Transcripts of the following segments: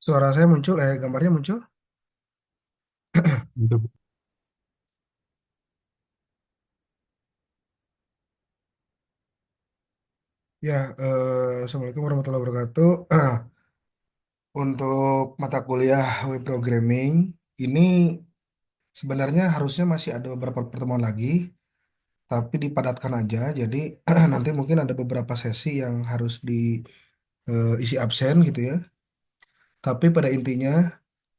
Suara saya muncul, gambarnya muncul. Untuk Ya, Assalamualaikum warahmatullahi wabarakatuh. Untuk mata kuliah web programming ini sebenarnya harusnya masih ada beberapa pertemuan lagi, tapi dipadatkan aja. Jadi nanti mungkin ada beberapa sesi yang harus diisi absen gitu ya. Tapi pada intinya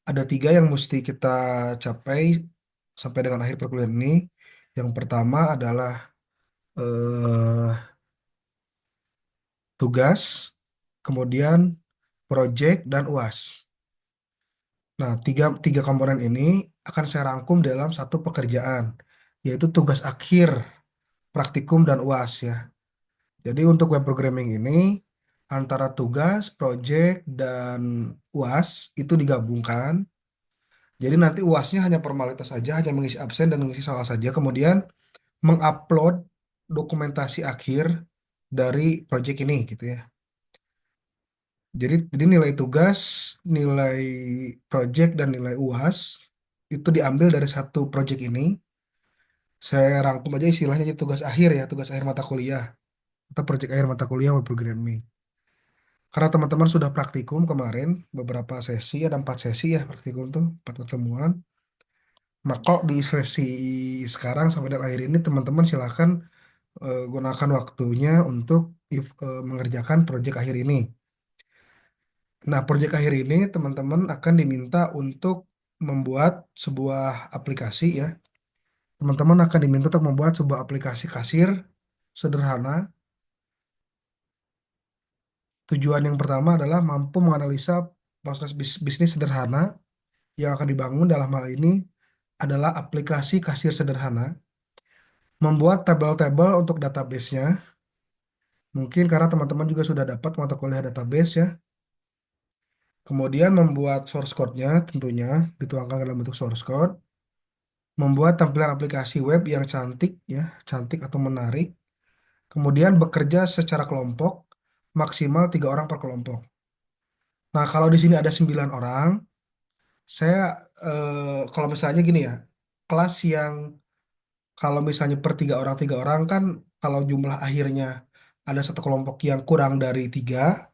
ada tiga yang mesti kita capai sampai dengan akhir perkuliahan ini. Yang pertama adalah eh, tugas, kemudian project, dan UAS. Nah, tiga komponen ini akan saya rangkum dalam satu pekerjaan, yaitu tugas akhir, praktikum, dan UAS ya. Jadi untuk web programming ini, antara tugas, project, dan UAS itu digabungkan. Jadi nanti UASnya hanya formalitas saja, hanya mengisi absen dan mengisi soal saja, kemudian mengupload dokumentasi akhir dari project ini gitu ya. Jadi nilai tugas, nilai project, dan nilai UAS itu diambil dari satu project ini. Saya rangkum aja istilahnya jadi tugas akhir ya, tugas akhir mata kuliah atau project akhir mata kuliah web programming. Karena teman-teman sudah praktikum kemarin beberapa sesi, ada 4 sesi ya praktikum tuh, 4 pertemuan. Maka di sesi sekarang sampai dengan akhir ini teman-teman silahkan gunakan waktunya untuk mengerjakan project akhir ini. Nah, proyek akhir ini teman-teman akan diminta untuk membuat sebuah aplikasi ya. Teman-teman akan diminta untuk membuat sebuah aplikasi kasir sederhana. Tujuan yang pertama adalah mampu menganalisa proses bisnis sederhana yang akan dibangun dalam hal ini adalah aplikasi kasir sederhana. Membuat tabel-tabel untuk database-nya. Mungkin karena teman-teman juga sudah dapat mata kuliah database ya. Kemudian membuat source code-nya tentunya dituangkan dalam bentuk source code. Membuat tampilan aplikasi web yang cantik ya, cantik atau menarik. Kemudian bekerja secara kelompok, maksimal 3 orang per kelompok. Nah, kalau di sini ada 9 orang, saya kalau misalnya gini ya, kelas yang kalau misalnya per 3 orang 3 orang kan, kalau jumlah akhirnya ada satu kelompok yang kurang dari 3,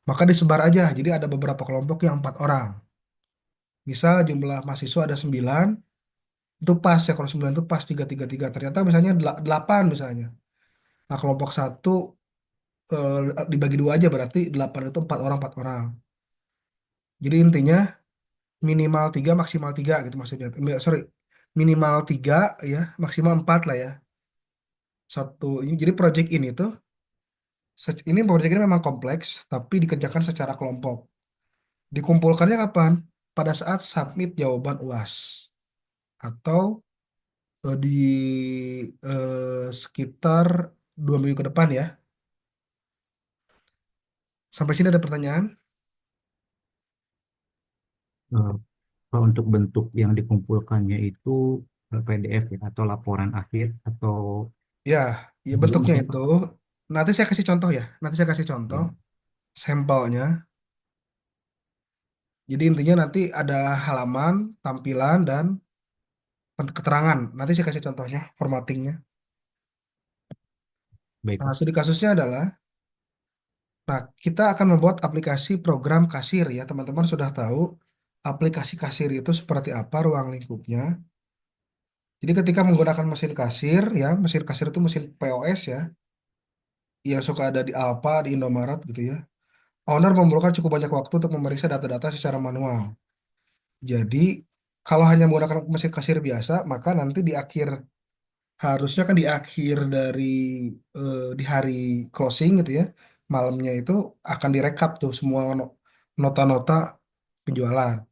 maka disebar aja. Jadi ada beberapa kelompok yang 4 orang. Misal jumlah mahasiswa ada 9, itu pas ya kalau 9 itu pas 3 3 3. Ternyata misalnya 8 misalnya. Nah, kelompok satu dibagi dua aja berarti 8 itu 4 orang 4 orang. Jadi intinya minimal 3 maksimal 3 gitu maksudnya. Sorry, minimal 3 ya maksimal 4 lah ya. Jadi project ini tuh ini project ini memang kompleks tapi dikerjakan secara kelompok. Dikumpulkannya kapan? Pada saat submit jawaban UAS atau di sekitar 2 minggu ke depan ya. Sampai sini ada pertanyaan? eh, kalau untuk bentuk yang dikumpulkannya itu PDF ya, atau laporan akhir atau Ya, ya video bentuknya maksudnya itu. Pak? Nanti saya kasih contoh ya. Nanti saya kasih contoh Ya, sampelnya. Jadi intinya nanti ada halaman, tampilan, dan keterangan. Nanti saya kasih contohnya, formattingnya. baik Nah, Pak. studi kasusnya adalah, nah kita akan membuat aplikasi program kasir ya. Teman-teman sudah tahu aplikasi kasir itu seperti apa ruang lingkupnya. Jadi ketika menggunakan mesin kasir ya, mesin kasir itu mesin POS ya, yang suka ada di Alfa, di Indomaret gitu ya. Owner memerlukan cukup banyak waktu untuk memeriksa data-data secara manual. Jadi kalau hanya menggunakan mesin kasir biasa, maka nanti di akhir harusnya kan di akhir dari di hari closing gitu ya, malamnya itu akan direkap tuh semua nota-nota penjualan.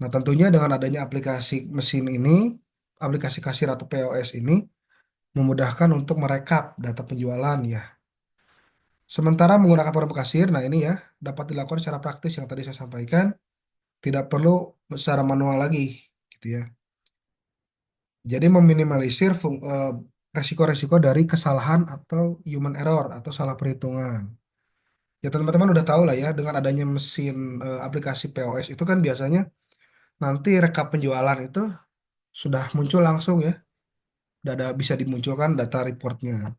Nah, tentunya dengan adanya aplikasi mesin ini, aplikasi kasir atau POS ini memudahkan untuk merekap data penjualan ya. Sementara menggunakan program kasir, nah ini ya dapat dilakukan secara praktis yang tadi saya sampaikan, tidak perlu secara manual lagi gitu ya. Jadi meminimalisir resiko-resiko dari kesalahan atau human error atau salah perhitungan. Ya teman-teman udah tahu lah ya, dengan adanya mesin aplikasi POS itu kan biasanya nanti rekap penjualan itu sudah muncul langsung ya, udah ada bisa dimunculkan data reportnya.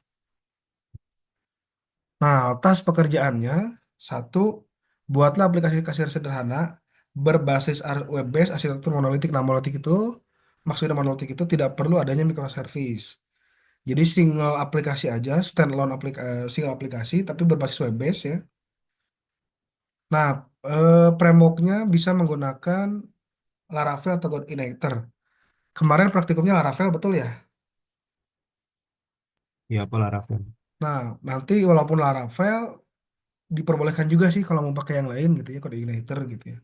Nah, tas pekerjaannya satu, buatlah aplikasi kasir sederhana berbasis web based arsitektur monolitik. Nah, monolitik itu maksudnya monolitik itu tidak perlu adanya microservice. Jadi single aplikasi aja, standalone single aplikasi tapi berbasis web based ya. Nah, frameworknya bisa menggunakan Laravel atau Codeigniter. Kemarin praktikumnya Laravel betul ya? Ya, pola Rafael. Nah, nanti walaupun Laravel diperbolehkan juga sih kalau mau pakai yang lain gitu ya, Codeigniter gitu ya.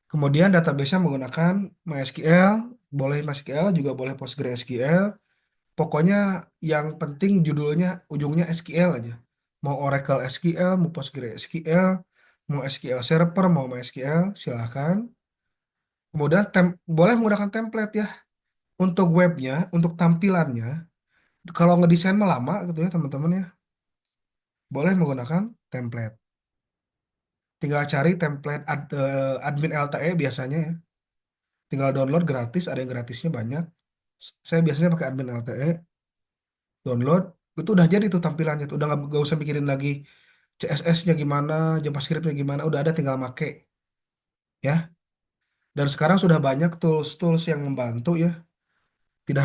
Kemudian database-nya menggunakan MySQL, boleh MySQL juga boleh PostgreSQL. Pokoknya yang penting judulnya ujungnya SQL aja. Mau Oracle SQL, mau PostgreSQL, mau SQL Server, mau MySQL, silahkan. Kemudian boleh menggunakan template ya. Untuk webnya, untuk tampilannya, kalau ngedesain mah lama gitu ya teman-teman ya, boleh menggunakan template. Tinggal cari template admin LTE biasanya ya. Tinggal download gratis, ada yang gratisnya banyak. Saya biasanya pakai admin LTE, download, itu udah jadi tuh tampilannya tuh. Udah nggak usah mikirin lagi CSS-nya gimana, JavaScript-nya gimana, udah ada tinggal make ya. Dan sekarang sudah banyak tools-tools yang membantu ya. Tidak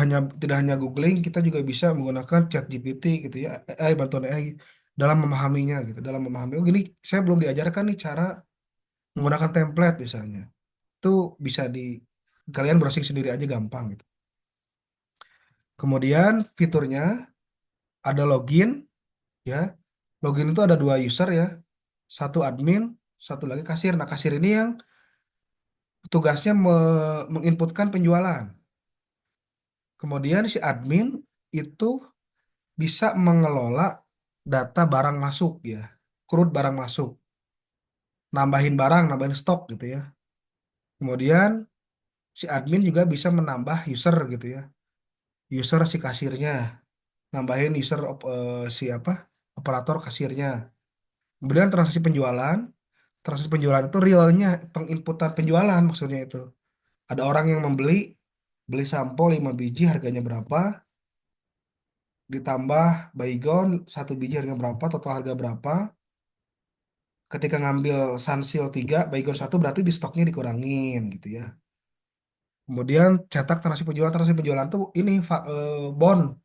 hanya googling, kita juga bisa menggunakan ChatGPT gitu ya, AI, bantuan AI dalam memahaminya gitu, dalam memahami. Oh gini, saya belum diajarkan nih cara menggunakan template misalnya. Itu bisa kalian browsing sendiri aja gampang gitu. Kemudian fiturnya ada login ya. Login itu ada dua user ya. Satu admin, satu lagi kasir. Nah, kasir ini yang tugasnya menginputkan penjualan. Kemudian si admin itu bisa mengelola data barang masuk ya. Crude barang masuk. Nambahin barang, nambahin stok gitu ya. Kemudian si admin juga bisa menambah user gitu ya. User si kasirnya. Nambahin user si apa? Operator kasirnya. Kemudian transaksi penjualan. Transaksi penjualan itu realnya penginputan penjualan maksudnya itu. Ada orang yang beli sampo 5 biji harganya berapa, ditambah baygon satu biji harga berapa, total harga berapa. Ketika ngambil Sunsil 3 baygon satu berarti di stoknya dikurangin gitu ya. Kemudian cetak transaksi penjualan tuh ini bond,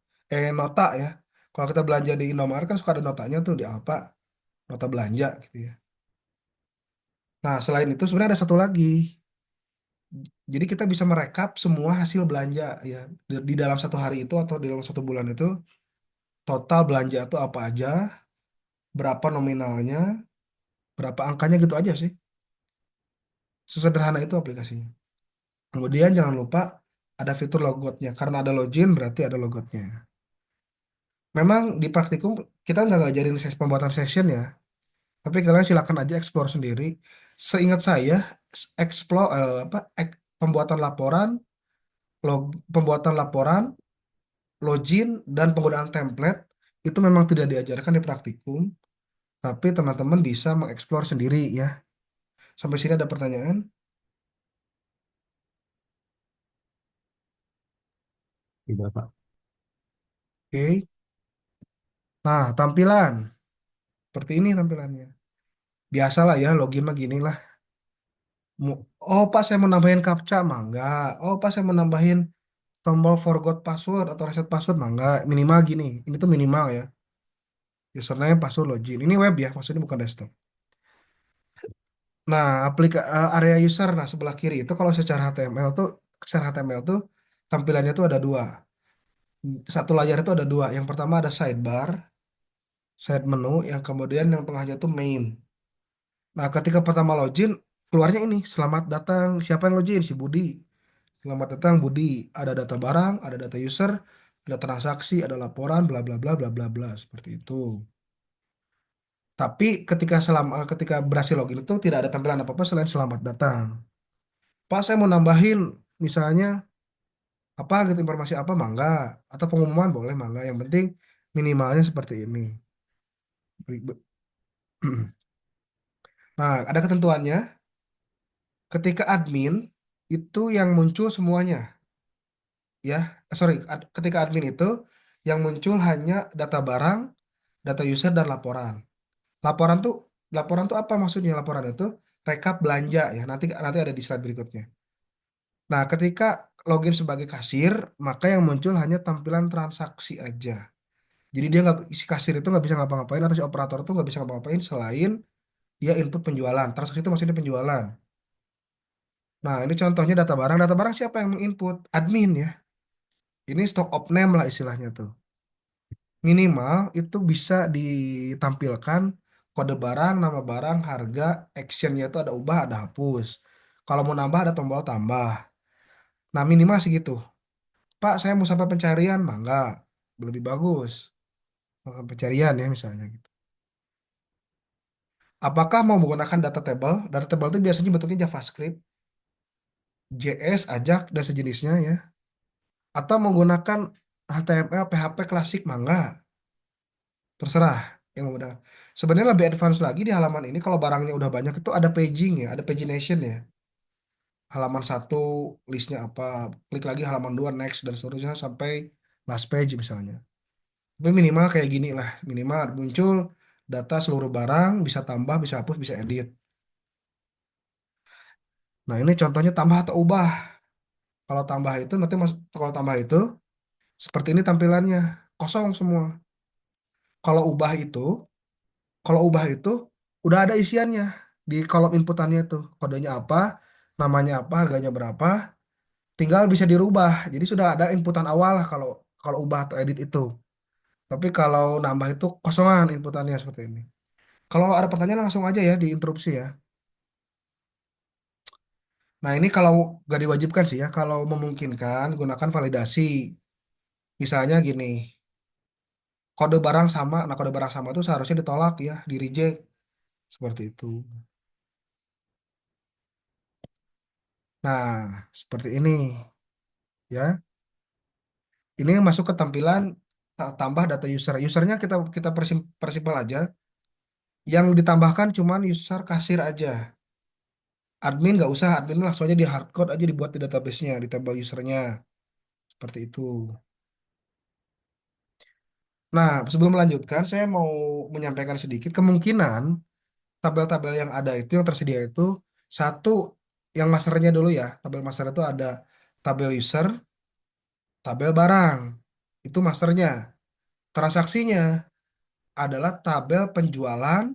nota ya. Kalau kita belanja di Indomaret kan suka ada notanya tuh di Alfa, nota belanja gitu ya. Nah, selain itu sebenarnya ada satu lagi. Jadi kita bisa merekap semua hasil belanja ya di dalam satu hari itu atau di dalam satu bulan itu total belanja itu apa aja, berapa nominalnya, berapa angkanya gitu aja sih. Sesederhana itu aplikasinya. Kemudian jangan lupa ada fitur logotnya. Karena ada login berarti ada logotnya. Memang di praktikum kita nggak ngajarin pembuatan session ya, tapi kalian silakan aja explore sendiri. Seingat saya, explore pembuatan laporan, pembuatan laporan, login dan penggunaan template itu memang tidak diajarkan di praktikum, tapi teman-teman bisa mengeksplor sendiri ya. Sampai sini ada pertanyaan? Tidak, Pak. Oke. Nah, tampilan. Seperti ini tampilannya. Biasalah ya, login mah gini lah. Oh, Pak, saya mau nambahin captcha, mah enggak. Oh, Pak, saya mau nambahin tombol forgot password atau reset password, mah enggak. Minimal gini. Ini tuh minimal ya. Username, password, login. Ini web ya, maksudnya bukan desktop. Nah, area user, nah sebelah kiri itu kalau secara HTML tuh tampilannya tuh ada dua. Satu layar itu ada dua. Yang pertama ada sidebar, side menu, yang kemudian yang tengahnya tuh main. Nah, ketika pertama login, keluarnya ini, selamat datang. Siapa yang login? Si Budi. Selamat datang Budi. Ada data barang, ada data user, ada transaksi, ada laporan, bla bla bla bla bla bla. Seperti itu. Tapi ketika berhasil login itu tidak ada tampilan apa-apa selain selamat datang. Pak, saya mau nambahin misalnya apa gitu informasi apa mangga atau pengumuman boleh mangga. Yang penting minimalnya seperti ini. Nah, ada ketentuannya. Ketika admin itu yang muncul semuanya, ya. Sorry, ketika admin itu yang muncul hanya data barang, data user dan laporan. Laporan tuh laporan tuh apa maksudnya? Laporan itu rekap belanja ya. Nanti nanti ada di slide berikutnya. Nah, ketika login sebagai kasir, maka yang muncul hanya tampilan transaksi aja. Jadi dia nggak si kasir itu nggak bisa ngapa-ngapain atau si operator itu nggak bisa ngapa-ngapain selain dia input penjualan. Transaksi itu maksudnya penjualan. Nah, ini contohnya data barang. Data barang siapa yang menginput? Admin ya. Ini stock of name lah istilahnya tuh. Minimal itu bisa ditampilkan kode barang, nama barang, harga, actionnya itu ada ubah, ada hapus. Kalau mau nambah ada tombol tambah. Nah, minimal segitu. Pak, saya mau sampai pencarian, mangga. Lebih bagus. Mau sampai pencarian ya misalnya gitu. Apakah mau menggunakan data table? Data table itu biasanya bentuknya JavaScript, JS, AJAX, dan sejenisnya ya. Atau menggunakan HTML, PHP klasik, mangga. Terserah yang mau menggunakan. Sebenarnya lebih advance lagi di halaman ini kalau barangnya udah banyak itu ada paging ya, ada pagination ya. Halaman satu listnya apa, klik lagi halaman dua next dan seterusnya sampai last page misalnya. Tapi minimal kayak gini lah, minimal muncul data seluruh barang, bisa tambah, bisa hapus, bisa edit. Nah ini contohnya tambah atau ubah. Kalau tambah itu nanti kalau tambah itu seperti ini tampilannya, kosong semua. Kalau ubah itu, kalau ubah itu udah ada isiannya di kolom inputannya itu, kodenya apa, namanya apa, harganya berapa, tinggal bisa dirubah. Jadi sudah ada inputan awal lah kalau kalau ubah atau edit itu. Tapi kalau nambah itu kosongan inputannya seperti ini. Kalau ada pertanyaan langsung aja ya diinterupsi ya. Nah ini kalau gak diwajibkan sih ya, kalau memungkinkan gunakan validasi. Misalnya gini, kode barang sama, nah kode barang sama itu seharusnya ditolak ya, di reject seperti itu. Nah, seperti ini ya. Ini masuk ke tampilan tambah data user. Usernya kita kita persimpel aja. Yang ditambahkan cuman user kasir aja. Admin nggak usah, admin langsung aja di hardcode aja dibuat di database-nya, di tabel usernya. Seperti itu. Nah, sebelum melanjutkan, saya mau menyampaikan sedikit kemungkinan tabel-tabel yang ada itu yang tersedia itu satu yang masternya dulu ya. Tabel master itu ada tabel user, tabel barang. Itu masternya. Transaksinya adalah tabel penjualan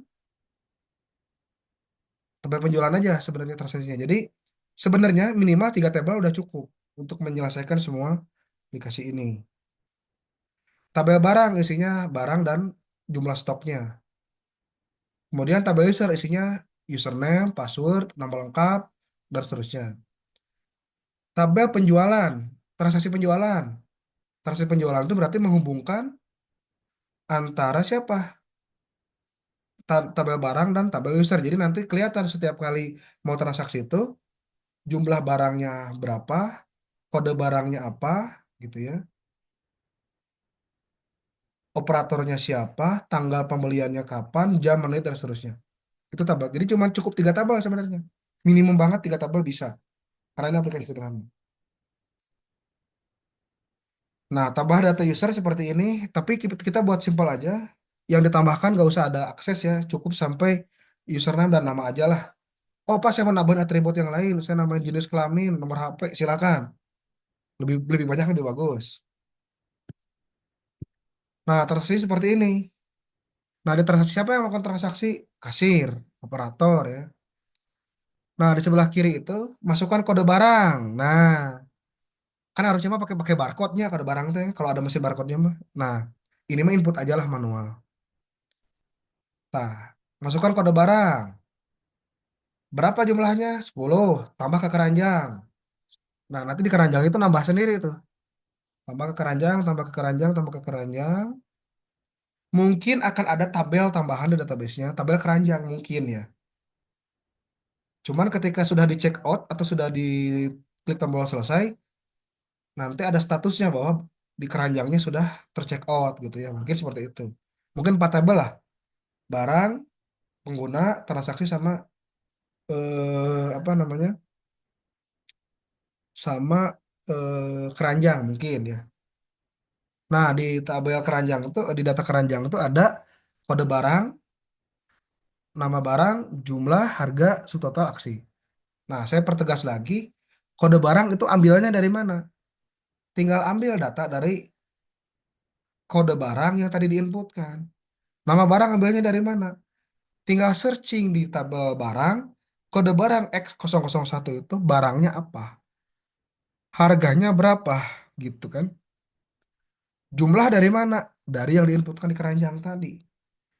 aja sebenarnya transaksinya. Jadi sebenarnya minimal tiga tabel udah cukup untuk menyelesaikan semua aplikasi ini. Tabel barang isinya barang dan jumlah stoknya. Kemudian tabel user isinya username, password, nama lengkap, dan seterusnya. Tabel penjualan, transaksi penjualan. Transaksi penjualan itu berarti menghubungkan antara siapa? Tabel barang dan tabel user. Jadi nanti kelihatan setiap kali mau transaksi itu jumlah barangnya berapa, kode barangnya apa, gitu ya. Operatornya siapa, tanggal pembeliannya kapan, jam, menit, dan seterusnya. Itu tabel. Jadi cuma cukup tiga tabel sebenarnya. Minimum banget tiga tabel bisa. Karena ini aplikasi sederhana. Nah, tambah data user seperti ini, tapi kita buat simpel aja. Yang ditambahkan nggak usah ada akses ya, cukup sampai username dan nama aja lah. Oh, pas saya mau nambahin atribut yang lain, saya nambahin jenis kelamin, nomor HP, silakan. Lebih lebih banyak lebih bagus. Nah, transaksi seperti ini. Nah, di transaksi siapa yang melakukan transaksi? Kasir, operator ya. Nah, di sebelah kiri itu masukkan kode barang. Nah, kan harusnya mah pakai pakai barcode-nya kode barang teh kalau ada mesin barcode-nya mah. Nah, ini mah input aja lah manual. Nah, masukkan kode barang. Berapa jumlahnya? 10. Tambah ke keranjang. Nah, nanti di keranjang itu nambah sendiri tuh. Tambah ke keranjang, tambah ke keranjang, tambah ke keranjang. Mungkin akan ada tabel tambahan di database-nya, tabel keranjang mungkin ya. Cuman ketika sudah di check out atau sudah di klik tombol selesai, nanti ada statusnya bahwa di keranjangnya sudah tercheck out gitu ya. Mungkin seperti itu. Mungkin 4 tabel lah. Barang, pengguna, transaksi sama apa namanya, sama keranjang mungkin ya. Nah, di tabel keranjang itu, di data keranjang itu ada kode barang, nama barang, jumlah, harga, subtotal, aksi. Nah, saya pertegas lagi, kode barang itu ambilnya dari mana? Tinggal ambil data dari kode barang yang tadi diinputkan. Nama barang ambilnya dari mana? Tinggal searching di tabel barang, kode barang X001 itu barangnya apa? Harganya berapa? Gitu kan. Jumlah dari mana? Dari yang diinputkan di keranjang tadi.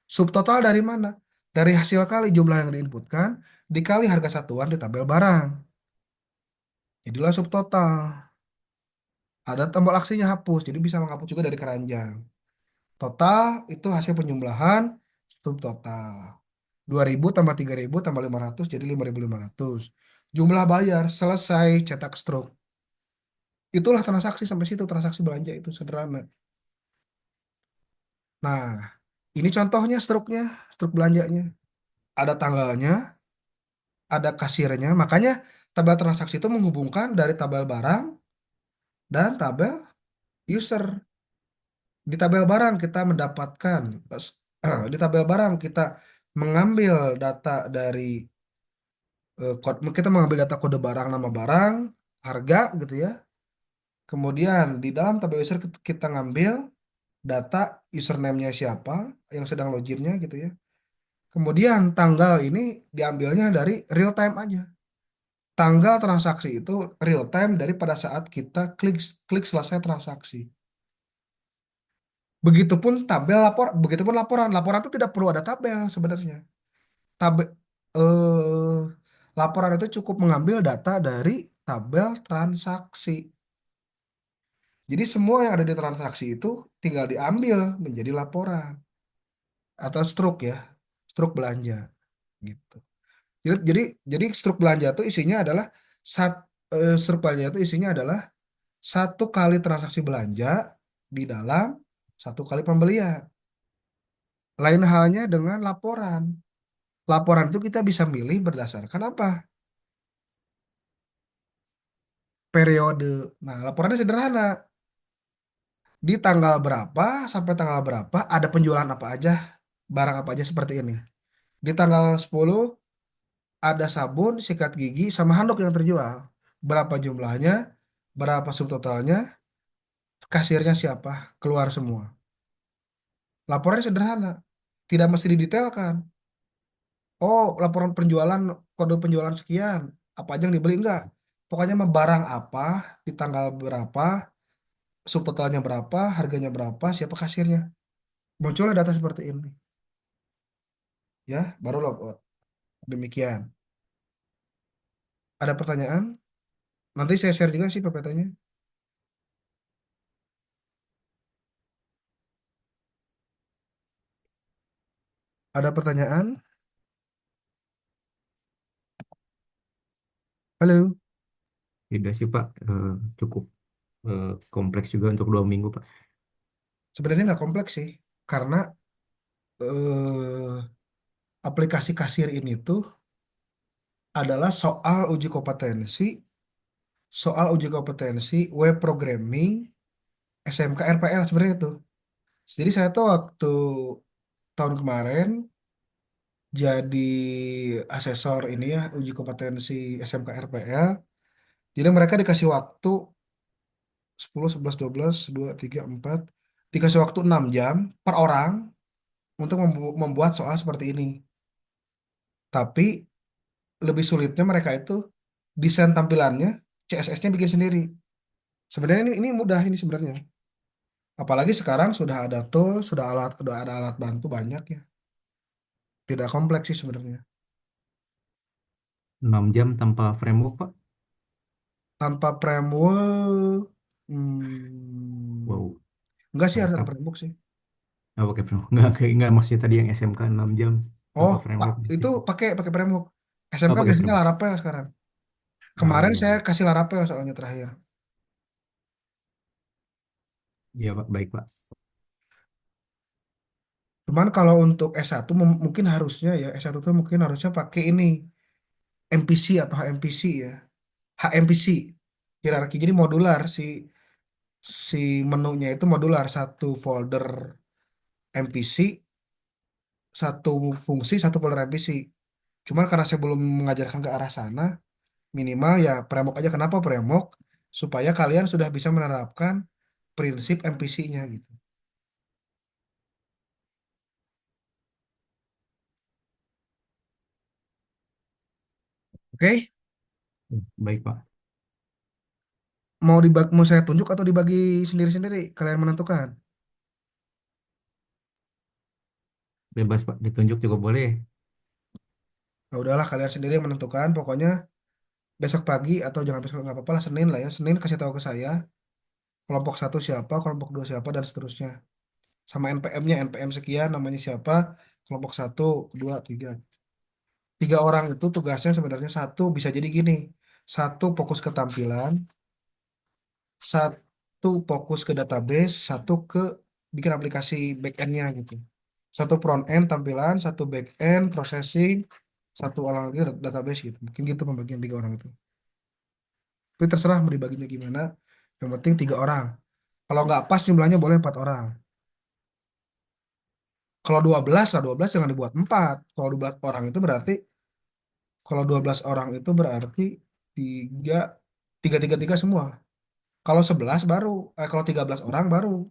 Subtotal dari mana? Dari hasil kali jumlah yang diinputkan dikali harga satuan di tabel barang. Jadilah subtotal. Ada tombol aksinya hapus, jadi bisa menghapus juga dari keranjang. Total itu hasil penjumlahan subtotal. 2.000 tambah 3.000 tambah 500 jadi 5.500. Jumlah bayar selesai cetak struk. Itulah transaksi sampai situ, transaksi belanja itu sederhana. Nah, ini contohnya struknya, struk belanjanya. Ada tanggalnya, ada kasirnya. Makanya tabel transaksi itu menghubungkan dari tabel barang dan tabel user. Di tabel barang kita mendapatkan, di tabel barang kita mengambil data dari kita mengambil data kode barang, nama barang, harga gitu ya. Kemudian di dalam tabel user kita ngambil data username-nya siapa yang sedang loginnya gitu ya. Kemudian tanggal ini diambilnya dari real time aja. Tanggal transaksi itu real time dari pada saat kita klik klik selesai transaksi. Begitupun laporan. Laporan itu tidak perlu ada tabel sebenarnya. Tabel eh, laporan itu cukup mengambil data dari tabel transaksi. Jadi semua yang ada di transaksi itu tinggal diambil menjadi laporan atau struk ya, struk belanja gitu. Jadi jadi jadi struk belanja itu isinya adalah struk belanja itu isinya adalah satu kali transaksi belanja di dalam satu kali pembelian. Lain halnya dengan laporan. Laporan itu kita bisa milih berdasarkan apa? Periode. Nah, laporannya sederhana. Di tanggal berapa sampai tanggal berapa ada penjualan apa aja, barang apa aja seperti ini. Di tanggal 10 ada sabun, sikat gigi, sama handuk yang terjual. Berapa jumlahnya, berapa subtotalnya, kasirnya siapa, keluar semua. Laporannya sederhana, tidak mesti didetailkan. Oh, laporan penjualan, kode penjualan sekian, apa aja yang dibeli, enggak. Pokoknya mah barang apa, di tanggal berapa, subtotalnya berapa, harganya berapa, siapa kasirnya. Munculnya data seperti ini. Ya, baru logout. Demikian. Ada pertanyaan? Nanti saya share juga sih PPT-nya. Ada pertanyaan? Halo? Tidak sih Pak, cukup kompleks juga untuk 2 minggu Pak. Sebenarnya nggak kompleks sih, karena eh, aplikasi kasir ini tuh adalah soal uji kompetensi web programming SMK RPL sebenarnya tuh. Jadi saya tuh waktu tahun kemarin jadi asesor ini ya uji kompetensi SMK RPL. Jadi mereka dikasih waktu 10, 11, 12, 2, 3, 4, dikasih waktu 6 jam per orang untuk membuat soal seperti ini. Tapi lebih sulitnya mereka itu desain tampilannya, CSS-nya bikin sendiri. Sebenarnya ini mudah ini sebenarnya. Apalagi sekarang sudah ada tool, sudah ada alat bantu banyak ya. Tidak kompleks sih sebenarnya. 6 jam tanpa framework Pak. Tanpa framework, hmm, Wow, enggak sih harus ada mantap. framework sih. Nggak pakai framework. Nggak maksudnya tadi yang SMK 6 jam Oh, tanpa Pak, framework. itu pakai pakai framework. Oh, SMK pakai biasanya framework. Laravel sekarang. Oh Kemarin iya, saya iya. kasih Laravel soalnya terakhir. Iya Pak, baik Pak. Cuman kalau untuk S1 mungkin harusnya ya, S1 tuh mungkin harusnya pakai ini MPC atau HMPC ya. HMPC hierarki, jadi modular si menunya itu modular, satu folder MPC, satu fungsi, satu folder MPC. Cuman karena saya belum mengajarkan ke arah sana, minimal ya Premok aja. Kenapa Premok? Supaya kalian sudah bisa menerapkan prinsip MPC-nya gitu. Oke, Baik, Pak. mau saya tunjuk atau dibagi sendiri-sendiri? Kalian menentukan. Bebas, Pak. Ditunjuk juga boleh. Nah, udahlah kalian sendiri yang menentukan. Pokoknya besok pagi atau jangan besok nggak apa-apa lah, Senin lah ya. Senin kasih tahu ke saya kelompok satu siapa, kelompok dua siapa dan seterusnya. Sama NPM-nya, NPM sekian namanya siapa, kelompok satu, dua, tiga. Tiga orang itu tugasnya sebenarnya satu bisa jadi gini. Satu fokus ke tampilan, satu fokus ke database, satu ke bikin aplikasi back end-nya gitu. Satu front end tampilan, satu back end processing, satu orang lagi database gitu. Mungkin gitu pembagian tiga orang itu. Tapi terserah mau dibaginya gimana. Yang penting tiga orang. Kalau nggak pas jumlahnya boleh empat orang. Kalau 12 lah 12 jangan dibuat empat. Kalau 12 orang itu berarti kalau 12 orang itu berarti tiga tiga tiga tiga semua. Kalau 11 baru, kalau 13 orang baru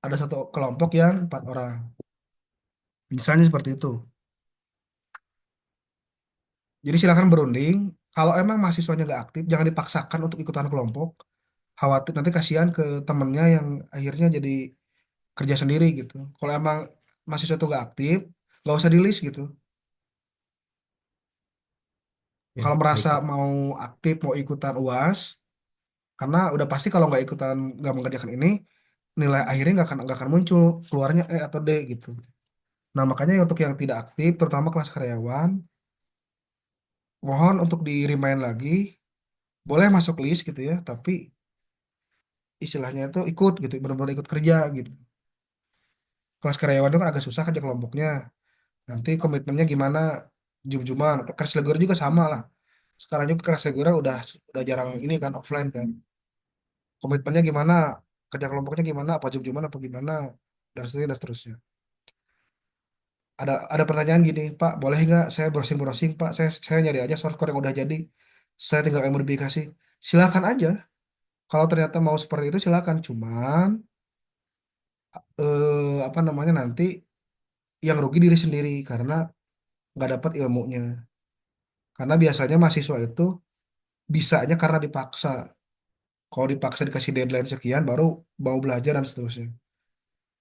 ada satu kelompok yang empat orang. Misalnya seperti itu. Jadi silakan berunding. Kalau emang mahasiswanya nggak aktif, jangan dipaksakan untuk ikutan kelompok. Khawatir nanti kasihan ke temennya yang akhirnya jadi kerja sendiri gitu. Kalau emang mahasiswa itu nggak aktif, nggak usah di list gitu. Ya, Kalau baik, merasa Pak. mau aktif, mau ikutan UAS, karena udah pasti kalau nggak ikutan, nggak mengerjakan ini, nilai akhirnya nggak akan muncul, keluarnya E atau D gitu. Nah makanya untuk yang tidak aktif, terutama kelas karyawan, mohon untuk di remind lagi, boleh masuk list gitu ya, tapi istilahnya itu ikut gitu, benar-benar ikut kerja gitu. Kelas karyawan itu kan agak susah kerja kelompoknya. Nanti komitmennya gimana, jum-juman, kelas legor juga sama lah. Sekarang juga kelas legor udah jarang ini kan offline kan. Komitmennya gimana, kerja kelompoknya gimana, apa jum-juman apa gimana, dan seterusnya dan seterusnya. Ada pertanyaan gini, Pak, boleh nggak saya browsing-browsing, Pak? Saya nyari aja source code yang udah jadi. Saya tinggal modifikasi. Silakan aja. Kalau ternyata mau seperti itu silakan. Cuman apa namanya nanti yang rugi diri sendiri karena nggak dapat ilmunya. Karena biasanya mahasiswa itu bisanya karena dipaksa. Kalau dipaksa dikasih deadline sekian, baru mau belajar dan seterusnya.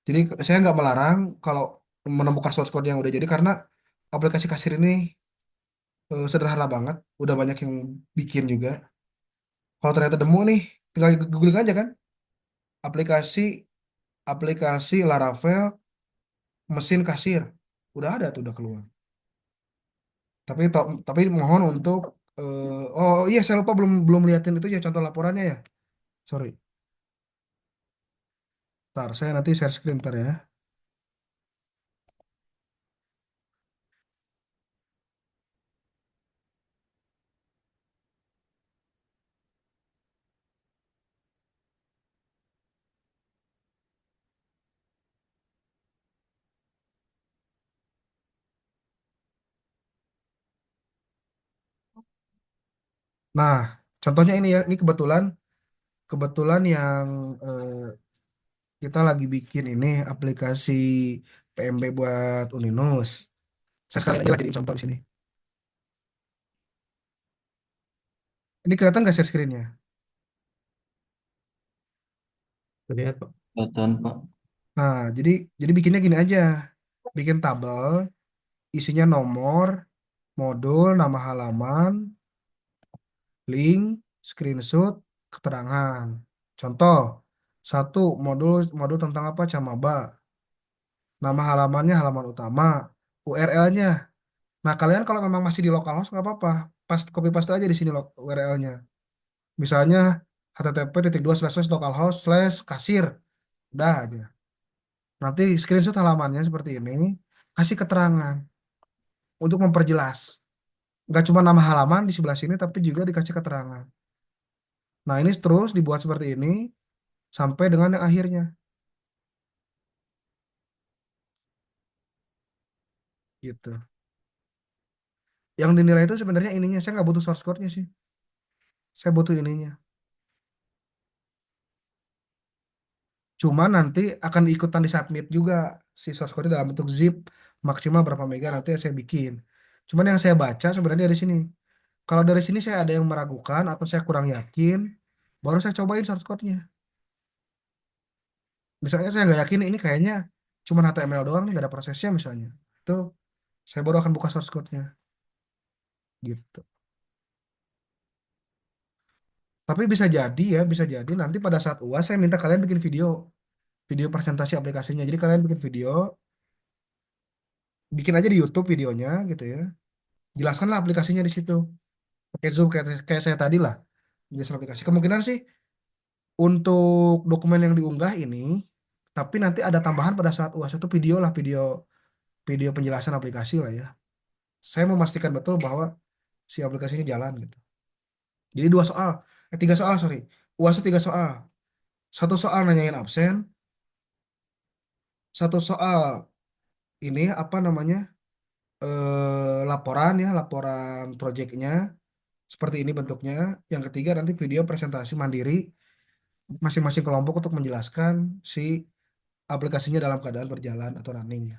Jadi saya nggak melarang kalau menemukan source code yang udah jadi karena aplikasi kasir ini sederhana banget. Udah banyak yang bikin juga. Kalau ternyata nemu nih, tinggal googling aja kan. Aplikasi aplikasi Laravel mesin kasir. Udah ada tuh udah keluar. Tapi mohon untuk oh iya saya lupa belum belum liatin itu ya contoh laporannya ya. Sorry. Ntar saya nanti share screen ntar ya. Nah, contohnya ini ya, ini kebetulan kebetulan yang eh, kita lagi bikin ini aplikasi PMB buat Uninus. Saya sekalian aja lah jadiin contoh di sini. Ini kelihatan nggak share screen-nya? Terlihat, Pak. Kelihatan Pak. Nah, jadi bikinnya gini aja. Bikin tabel, isinya nomor, modul, nama halaman, link, screenshot, keterangan. Contoh, satu modul modul tentang apa? Camaba. Nama halamannya halaman utama, URL-nya. Nah, kalian kalau memang masih di localhost nggak apa-apa, pas copy paste aja di sini URL-nya. Misalnya http://localhost/kasir, udah aja. Nanti screenshot halamannya seperti ini, kasih keterangan untuk memperjelas. Nggak cuma nama halaman di sebelah sini, tapi juga dikasih keterangan. Nah, ini terus dibuat seperti ini sampai dengan yang akhirnya, gitu. Yang dinilai itu sebenarnya ininya, saya nggak butuh source code-nya sih. Saya butuh ininya. Cuma nanti akan ikutan di submit juga si source code dalam bentuk zip maksimal berapa mega nanti saya bikin. Cuman yang saya baca sebenarnya dari sini. Kalau dari sini saya ada yang meragukan atau saya kurang yakin, baru saya cobain source code-nya. Misalnya saya nggak yakin ini kayaknya cuma HTML doang nih, nggak ada prosesnya misalnya. Itu saya baru akan buka source code-nya gitu. Tapi bisa jadi ya, bisa jadi nanti pada saat UAS saya minta kalian bikin video, video presentasi aplikasinya. Jadi kalian bikin video, bikin aja di YouTube videonya gitu ya. Jelaskanlah aplikasinya di situ. Pakai Zoom kayak saya tadi lah. Jelaskan aplikasi. Kemungkinan sih untuk dokumen yang diunggah ini, tapi nanti ada tambahan pada saat UAS itu video lah, video video penjelasan aplikasi lah ya. Saya memastikan betul bahwa si aplikasinya jalan gitu. Jadi dua soal, tiga soal sorry. UAS itu tiga soal. Satu soal nanyain absen, satu soal ini apa namanya laporan ya, laporan proyeknya seperti ini bentuknya. Yang ketiga nanti video presentasi mandiri masing-masing kelompok untuk menjelaskan si aplikasinya dalam keadaan berjalan atau running.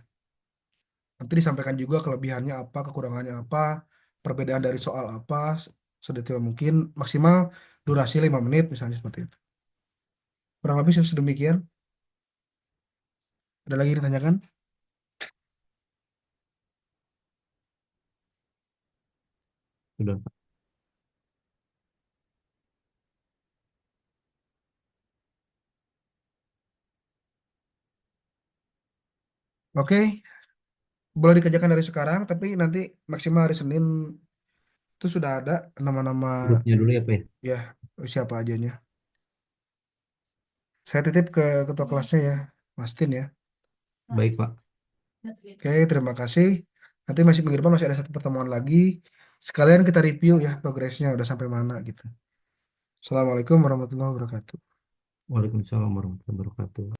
Nanti disampaikan juga kelebihannya apa, kekurangannya apa, perbedaan dari soal apa, sedetail mungkin, maksimal durasi 5 menit misalnya seperti itu. Kurang lebih sedemikian. Ada lagi yang ditanyakan? Sudah, Pak. Oke, boleh dikerjakan dari sekarang, tapi nanti maksimal hari Senin itu sudah ada nama-nama Grupnya dulu ya, Pak ya. ya siapa ajanya. Saya titip ke ketua kelasnya ya, Mas Tin ya. Baik, Pak. Oke, terima kasih. Nanti masih minggu depan masih ada satu pertemuan lagi. Sekalian kita review ya progresnya udah sampai mana gitu. Assalamualaikum warahmatullahi wabarakatuh. Waalaikumsalam warahmatullahi wabarakatuh.